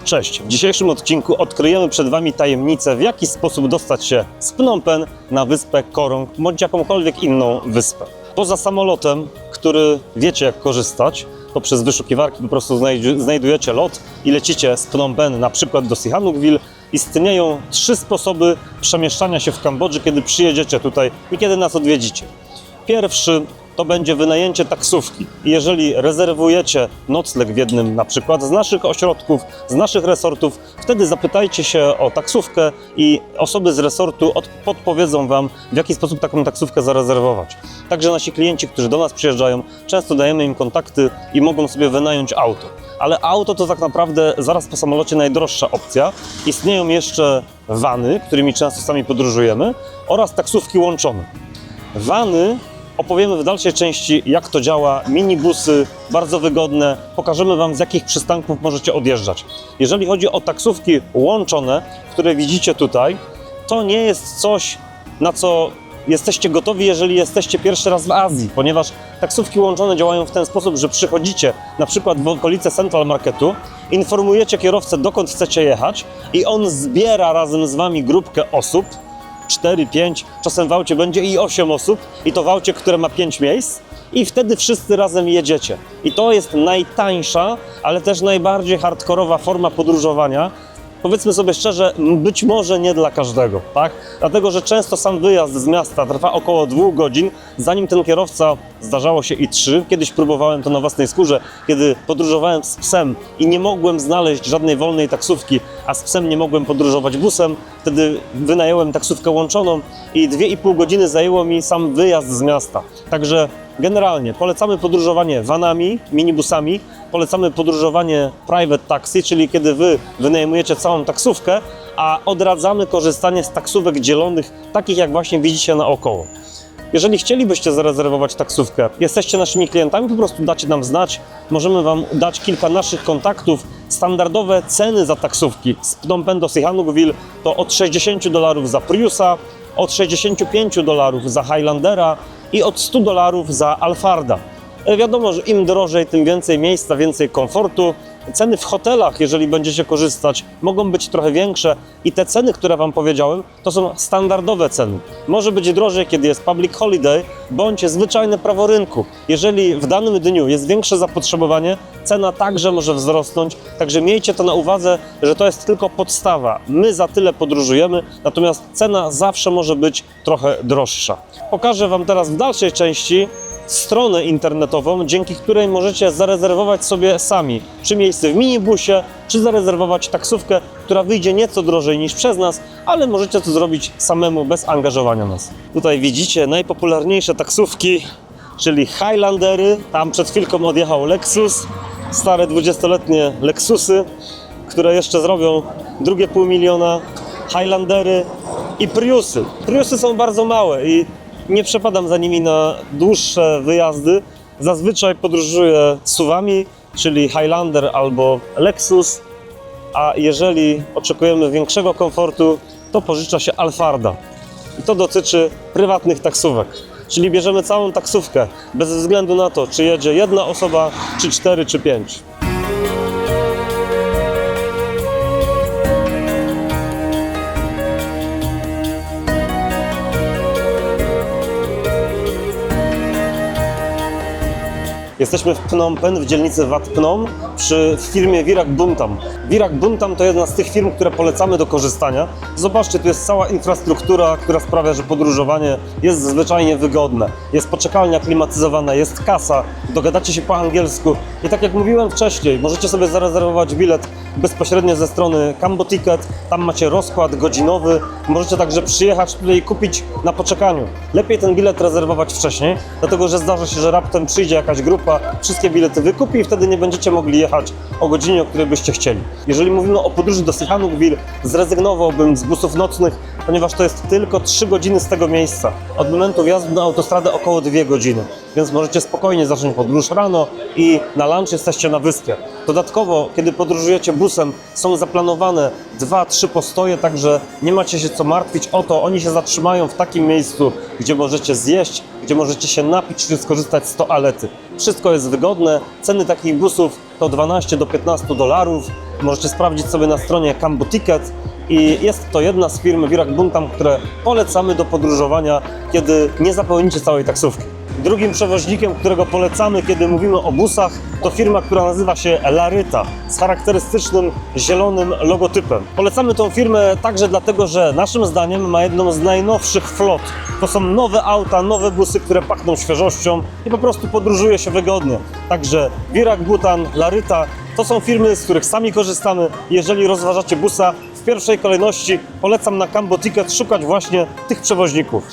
Cześć! W dzisiejszym odcinku odkryjemy przed Wami tajemnicę, w jaki sposób dostać się z Phnom Penh na wyspę Korong, bądź jakąkolwiek inną wyspę. Poza samolotem, który wiecie jak korzystać, poprzez wyszukiwarki po prostu znajdujecie lot i lecicie z Phnom Penh na przykład do Sihanoukville, istnieją 3 sposoby przemieszczania się w Kambodży, kiedy przyjedziecie tutaj i kiedy nas odwiedzicie. Pierwszy to będzie wynajęcie taksówki. Jeżeli rezerwujecie nocleg w jednym na przykład z naszych ośrodków, z naszych resortów, wtedy zapytajcie się o taksówkę i osoby z resortu podpowiedzą Wam, w jaki sposób taką taksówkę zarezerwować. Także nasi klienci, którzy do nas przyjeżdżają, często dajemy im kontakty i mogą sobie wynająć auto. Ale auto to tak naprawdę zaraz po samolocie najdroższa opcja. Istnieją jeszcze vany, którymi często sami podróżujemy, oraz taksówki łączone. Vany opowiemy w dalszej części, jak to działa, minibusy, bardzo wygodne, pokażemy Wam, z jakich przystanków możecie odjeżdżać. Jeżeli chodzi o taksówki łączone, które widzicie tutaj, to nie jest coś, na co jesteście gotowi, jeżeli jesteście pierwszy raz w Azji, ponieważ taksówki łączone działają w ten sposób, że przychodzicie na przykład w okolice Central Marketu, informujecie kierowcę, dokąd chcecie jechać i on zbiera razem z Wami grupkę osób, 4, 5, czasem w aucie będzie i 8 osób, i to w aucie, które ma 5 miejsc, i wtedy wszyscy razem jedziecie. I to jest najtańsza, ale też najbardziej hardkorowa forma podróżowania. Powiedzmy sobie szczerze, być może nie dla każdego, tak? Dlatego, że często sam wyjazd z miasta trwa około 2 godzin, zanim ten kierowca, zdarzało się i 3, kiedyś próbowałem to na własnej skórze, kiedy podróżowałem z psem i nie mogłem znaleźć żadnej wolnej taksówki, a z psem nie mogłem podróżować busem, wtedy wynająłem taksówkę łączoną i 2,5 godziny zajęło mi sam wyjazd z miasta. Także generalnie polecamy podróżowanie vanami, minibusami, polecamy podróżowanie private taxi, czyli kiedy Wy wynajmujecie całą taksówkę, a odradzamy korzystanie z taksówek dzielonych, takich jak właśnie widzicie naokoło. Jeżeli chcielibyście zarezerwować taksówkę, jesteście naszymi klientami, po prostu dacie nam znać, możemy Wam dać kilka naszych kontaktów. Standardowe ceny za taksówki z Phnom Penh do Sihanoukville to od $60 za Priusa, od $65 za Highlandera i od $100 za Alfarda. Wiadomo, że im drożej, tym więcej miejsca, więcej komfortu. Ceny w hotelach, jeżeli będziecie korzystać, mogą być trochę większe i te ceny, które Wam powiedziałem, to są standardowe ceny. Może być drożej, kiedy jest public holiday, bądź zwyczajne prawo rynku. Jeżeli w danym dniu jest większe zapotrzebowanie, cena także może wzrosnąć, także miejcie to na uwadze, że to jest tylko podstawa. My za tyle podróżujemy, natomiast cena zawsze może być trochę droższa. Pokażę Wam teraz w dalszej części stronę internetową, dzięki której możecie zarezerwować sobie sami, czy miejsce w minibusie, czy zarezerwować taksówkę, która wyjdzie nieco drożej niż przez nas, ale możecie to zrobić samemu, bez angażowania nas. Tutaj widzicie najpopularniejsze taksówki, czyli Highlandery. Tam przed chwilką odjechał Lexus, stare 20-letnie Lexusy, które jeszcze zrobią drugie $500 000, Highlandery i Priusy. Priusy są bardzo małe i nie przepadam za nimi na dłuższe wyjazdy. Zazwyczaj podróżuję SUV-ami, czyli Highlander albo Lexus, a jeżeli oczekujemy większego komfortu, to pożycza się Alfarda. I to dotyczy prywatnych taksówek, czyli bierzemy całą taksówkę, bez względu na to, czy jedzie jedna osoba, czy 4, czy 5. Jesteśmy w Phnom Penh, w dzielnicy Wat Phnom, w firmie Virak Buntam. Virak Buntam to jedna z tych firm, które polecamy do korzystania. Zobaczcie, tu jest cała infrastruktura, która sprawia, że podróżowanie jest zwyczajnie wygodne. Jest poczekalnia klimatyzowana, jest kasa, dogadacie się po angielsku. I tak jak mówiłem wcześniej, możecie sobie zarezerwować bilet bezpośrednio ze strony Cambo Ticket. Tam macie rozkład godzinowy. Możecie także przyjechać tutaj i kupić na poczekaniu. Lepiej ten bilet rezerwować wcześniej, dlatego że zdarza się, że raptem przyjdzie jakaś grupa, wszystkie bilety wykupi i wtedy nie będziecie mogli jechać o godzinie, o której byście chcieli. Jeżeli mówimy o podróży do Sihanoukville, zrezygnowałbym z busów nocnych, ponieważ to jest tylko 3 godziny z tego miejsca. Od momentu wjazdu na autostradę około 2 godziny, więc możecie spokojnie zacząć podróż rano i na lunch jesteście na wyspie. Dodatkowo, kiedy podróżujecie busem, są zaplanowane 2-3 postoje, także nie macie się co martwić o to. Oni się zatrzymają w takim miejscu, gdzie możecie zjeść, gdzie możecie się napić czy skorzystać z toalety. Wszystko jest wygodne, ceny takich busów to 12 do 15 dolarów. Możecie sprawdzić sobie na stronie Cambo Ticket i jest to jedna z firm Virak Buntam, które polecamy do podróżowania, kiedy nie zapełnicie całej taksówki. Drugim przewoźnikiem, którego polecamy, kiedy mówimy o busach, to firma, która nazywa się Laryta z charakterystycznym zielonym logotypem. Polecamy tą firmę także dlatego, że naszym zdaniem ma jedną z najnowszych flot. To są nowe auta, nowe busy, które pachną świeżością i po prostu podróżuje się wygodnie. Także Virak Buntam, Laryta to są firmy, z których sami korzystamy. Jeżeli rozważacie busa, w pierwszej kolejności polecam na Cambo Ticket szukać właśnie tych przewoźników.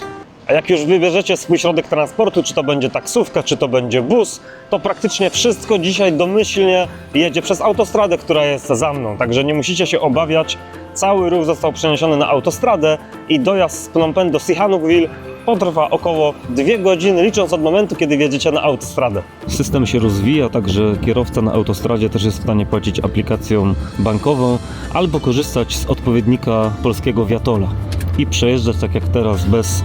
A jak już wybierzecie swój środek transportu, czy to będzie taksówka, czy to będzie bus, to praktycznie wszystko dzisiaj domyślnie jedzie przez autostradę, która jest za mną. Także nie musicie się obawiać. Cały ruch został przeniesiony na autostradę i dojazd z Phnom Penh do Sihanoukville potrwa około 2 godziny, licząc od momentu, kiedy wjedziecie na autostradę. System się rozwija, także kierowca na autostradzie też jest w stanie płacić aplikacją bankową albo korzystać z odpowiednika polskiego Viatola i przejeżdżać tak jak teraz bez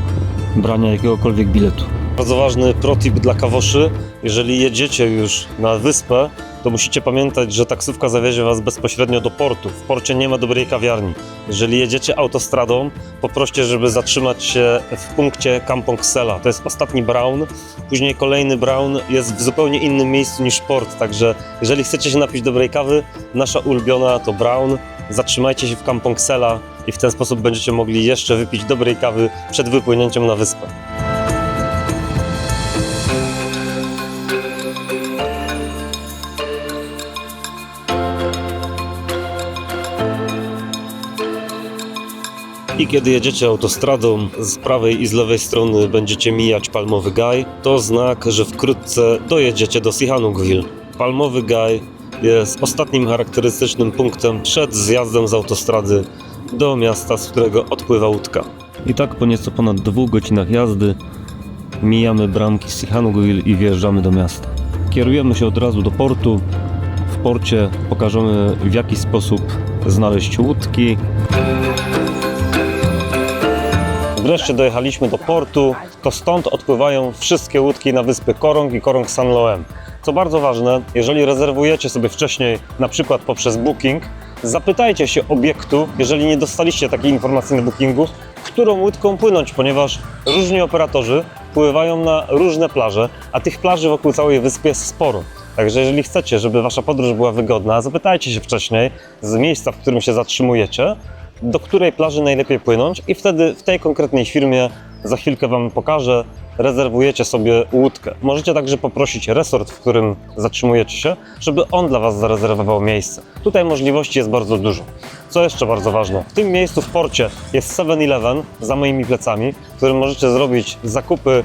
brania jakiegokolwiek biletu. Bardzo ważny protip dla kawoszy. Jeżeli jedziecie już na wyspę, to musicie pamiętać, że taksówka zawiezie Was bezpośrednio do portu. W porcie nie ma dobrej kawiarni. Jeżeli jedziecie autostradą, poproście, żeby zatrzymać się w punkcie Kampong Sela. To jest ostatni Brown. Później kolejny Brown jest w zupełnie innym miejscu niż port. Także jeżeli chcecie się napić dobrej kawy, nasza ulubiona to Brown. Zatrzymajcie się w Kampong Sela i w ten sposób będziecie mogli jeszcze wypić dobrej kawy przed wypłynięciem na wyspę. I kiedy jedziecie autostradą, z prawej i z lewej strony będziecie mijać Palmowy Gaj. To znak, że wkrótce dojedziecie do Sihanoukville. Palmowy Gaj jest ostatnim charakterystycznym punktem przed zjazdem z autostrady do miasta, z którego odpływa łódka. I tak po nieco ponad 2 godzinach jazdy mijamy bramki Sihanoukville i wjeżdżamy do miasta. Kierujemy się od razu do portu. W porcie pokażemy, w jaki sposób znaleźć łódki. Wreszcie dojechaliśmy do portu, to stąd odpływają wszystkie łódki na wyspy Korong i Korong Sanloem. Co bardzo ważne, jeżeli rezerwujecie sobie wcześniej, na przykład poprzez booking, zapytajcie się obiektu, jeżeli nie dostaliście takiej informacji na bookingu, którą łódką płynąć, ponieważ różni operatorzy pływają na różne plaże, a tych plaży wokół całej wyspy jest sporo. Także jeżeli chcecie, żeby Wasza podróż była wygodna, zapytajcie się wcześniej z miejsca, w którym się zatrzymujecie, do której plaży najlepiej płynąć i wtedy w tej konkretnej firmie, za chwilkę Wam pokażę, rezerwujecie sobie łódkę. Możecie także poprosić resort, w którym zatrzymujecie się, żeby on dla Was zarezerwował miejsce. Tutaj możliwości jest bardzo dużo. Co jeszcze bardzo ważne, w tym miejscu w porcie jest 7-Eleven za moimi plecami, w którym możecie zrobić zakupy.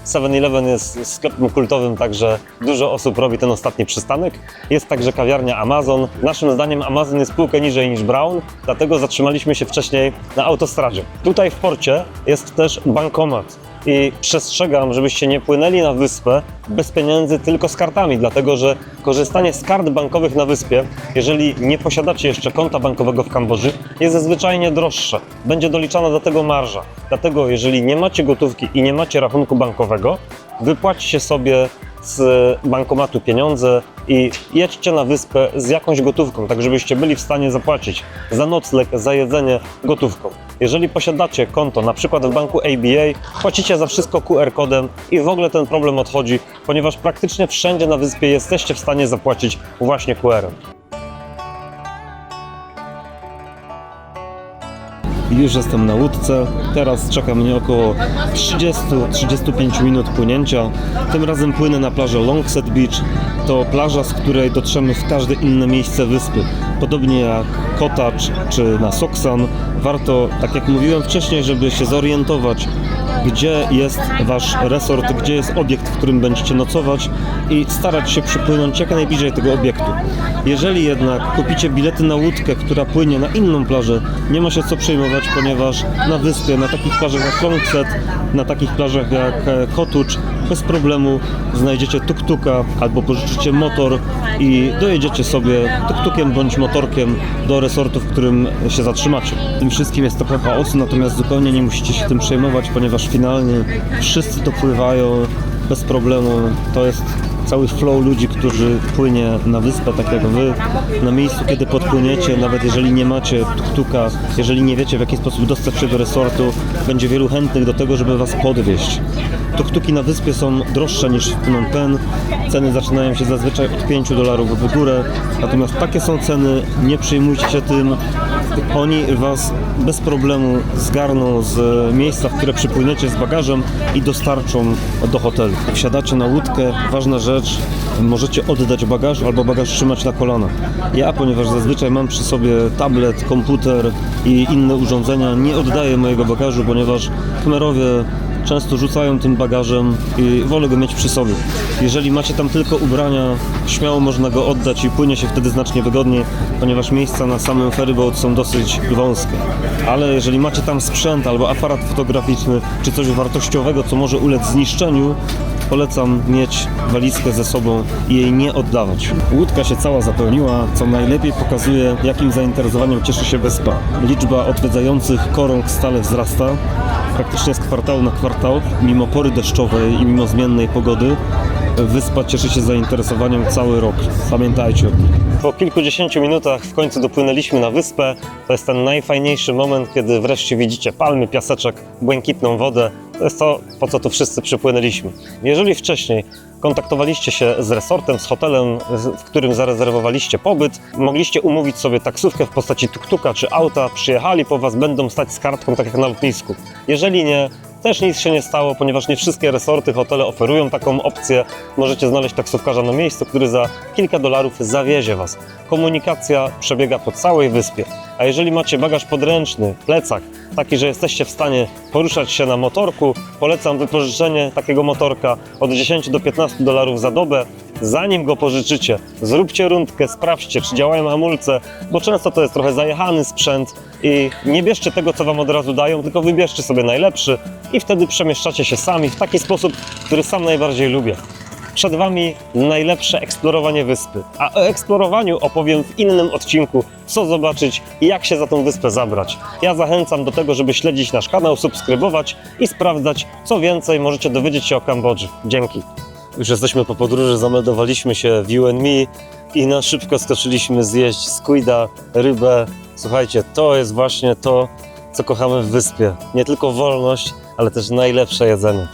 7-Eleven jest sklepem kultowym, także dużo osób robi ten ostatni przystanek. Jest także kawiarnia Amazon. Naszym zdaniem Amazon jest półkę niżej niż Brown, dlatego zatrzymaliśmy się wcześniej na autostradzie. Tutaj w porcie jest też bankomat i przestrzegam, żebyście nie płynęli na wyspę bez pieniędzy, tylko z kartami, dlatego że korzystanie z kart bankowych na wyspie, jeżeli nie posiadacie jeszcze konta bankowego w Kambodży, jest zwyczajnie droższe. Będzie doliczana do tego marża. Dlatego jeżeli nie macie gotówki i nie macie rachunku bankowego, wypłaćcie sobie z bankomatu pieniądze i jedźcie na wyspę z jakąś gotówką, tak żebyście byli w stanie zapłacić za nocleg, za jedzenie gotówką. Jeżeli posiadacie konto na przykład w banku ABA, płacicie za wszystko QR-kodem i w ogóle ten problem odchodzi, ponieważ praktycznie wszędzie na wyspie jesteście w stanie zapłacić właśnie QR-em. Już jestem na łódce, teraz czeka mnie około 30-35 minut płynięcia. Tym razem płynę na plażę Longset Beach. To plaża, z której dotrzemy w każde inne miejsce wyspy. Podobnie jak Cottage czy na Soksan. Warto, tak jak mówiłem wcześniej, żeby się zorientować, gdzie jest Wasz resort, gdzie jest obiekt, w którym będziecie nocować i starać się przypłynąć jak najbliżej tego obiektu. Jeżeli jednak kupicie bilety na łódkę, która płynie na inną plażę, nie ma się co przejmować, ponieważ na wyspie, na takich plażach jak Longset, na takich plażach jak Cottage, bez problemu znajdziecie tuk-tuka albo pożyczycie motor i dojedziecie sobie tuk-tukiem bądź motorkiem do resortu, w którym się zatrzymacie. W tym wszystkim jest trochę chaosu, natomiast zupełnie nie musicie się tym przejmować, ponieważ finalnie wszyscy dopływają bez problemu. To jest cały flow ludzi, którzy płynie na wyspę, tak jak wy. Na miejscu, kiedy podpłyniecie, nawet jeżeli nie macie tuk-tuka, jeżeli nie wiecie, w jaki sposób dostać się do resortu, będzie wielu chętnych do tego, żeby was podwieźć. Tuk-tuki na wyspie są droższe niż w Phnom Penh. Ceny zaczynają się zazwyczaj od $5 w górę. Natomiast takie są ceny, nie przejmujcie się tym. Oni was bez problemu zgarną z miejsca, w które przypłyniecie z bagażem i dostarczą do hotelu. Jak wsiadacie na łódkę, ważna rzecz, możecie oddać bagaż albo bagaż trzymać na kolanach. Ja, ponieważ zazwyczaj mam przy sobie tablet, komputer i inne urządzenia, nie oddaję mojego bagażu, ponieważ Khmerowie często rzucają tym bagażem i wolę go mieć przy sobie. Jeżeli macie tam tylko ubrania, śmiało można go oddać i płynie się wtedy znacznie wygodniej, ponieważ miejsca na samym ferryboat są dosyć wąskie. Ale jeżeli macie tam sprzęt albo aparat fotograficzny, czy coś wartościowego, co może ulec zniszczeniu, polecam mieć walizkę ze sobą i jej nie oddawać. Łódka się cała zapełniła, co najlepiej pokazuje, jakim zainteresowaniem cieszy się wyspa. Liczba odwiedzających Korong stale wzrasta, praktycznie z kwartału na kwartał, mimo pory deszczowej i mimo zmiennej pogody. Wyspa cieszy się zainteresowaniem cały rok. Pamiętajcie o tym. Po kilkudziesięciu minutach w końcu dopłynęliśmy na wyspę. To jest ten najfajniejszy moment, kiedy wreszcie widzicie palmy, piaseczek, błękitną wodę. To jest to, po co tu wszyscy przypłynęliśmy. Jeżeli wcześniej kontaktowaliście się z resortem, z hotelem, w którym zarezerwowaliście pobyt, mogliście umówić sobie taksówkę w postaci tuk-tuka czy auta, przyjechali po was, będą stać z kartką, tak jak na lotnisku. Jeżeli nie, też nic się nie stało, ponieważ nie wszystkie resorty, hotele oferują taką opcję. Możecie znaleźć taksówkarza na miejscu, który za kilka dolarów zawiezie was. Komunikacja przebiega po całej wyspie. A jeżeli macie bagaż podręczny, plecak, taki, że jesteście w stanie poruszać się na motorku, polecam wypożyczenie takiego motorka od 10 do 15 dolarów za dobę. Zanim go pożyczycie, zróbcie rundkę, sprawdźcie, czy działają hamulce, bo często to jest trochę zajechany sprzęt i nie bierzcie tego, co wam od razu dają, tylko wybierzcie sobie najlepszy i wtedy przemieszczacie się sami w taki sposób, który sam najbardziej lubię. Przed wami najlepsze eksplorowanie wyspy, a o eksplorowaniu opowiem w innym odcinku, co zobaczyć i jak się za tą wyspę zabrać. Ja zachęcam do tego, żeby śledzić nasz kanał, subskrybować i sprawdzać, co więcej możecie dowiedzieć się o Kambodży. Dzięki. Już jesteśmy po podróży, zameldowaliśmy się w You and Me i na szybko skoczyliśmy zjeść squida, rybę. Słuchajcie, to jest właśnie to, co kochamy w wyspie. Nie tylko wolność, ale też najlepsze jedzenie.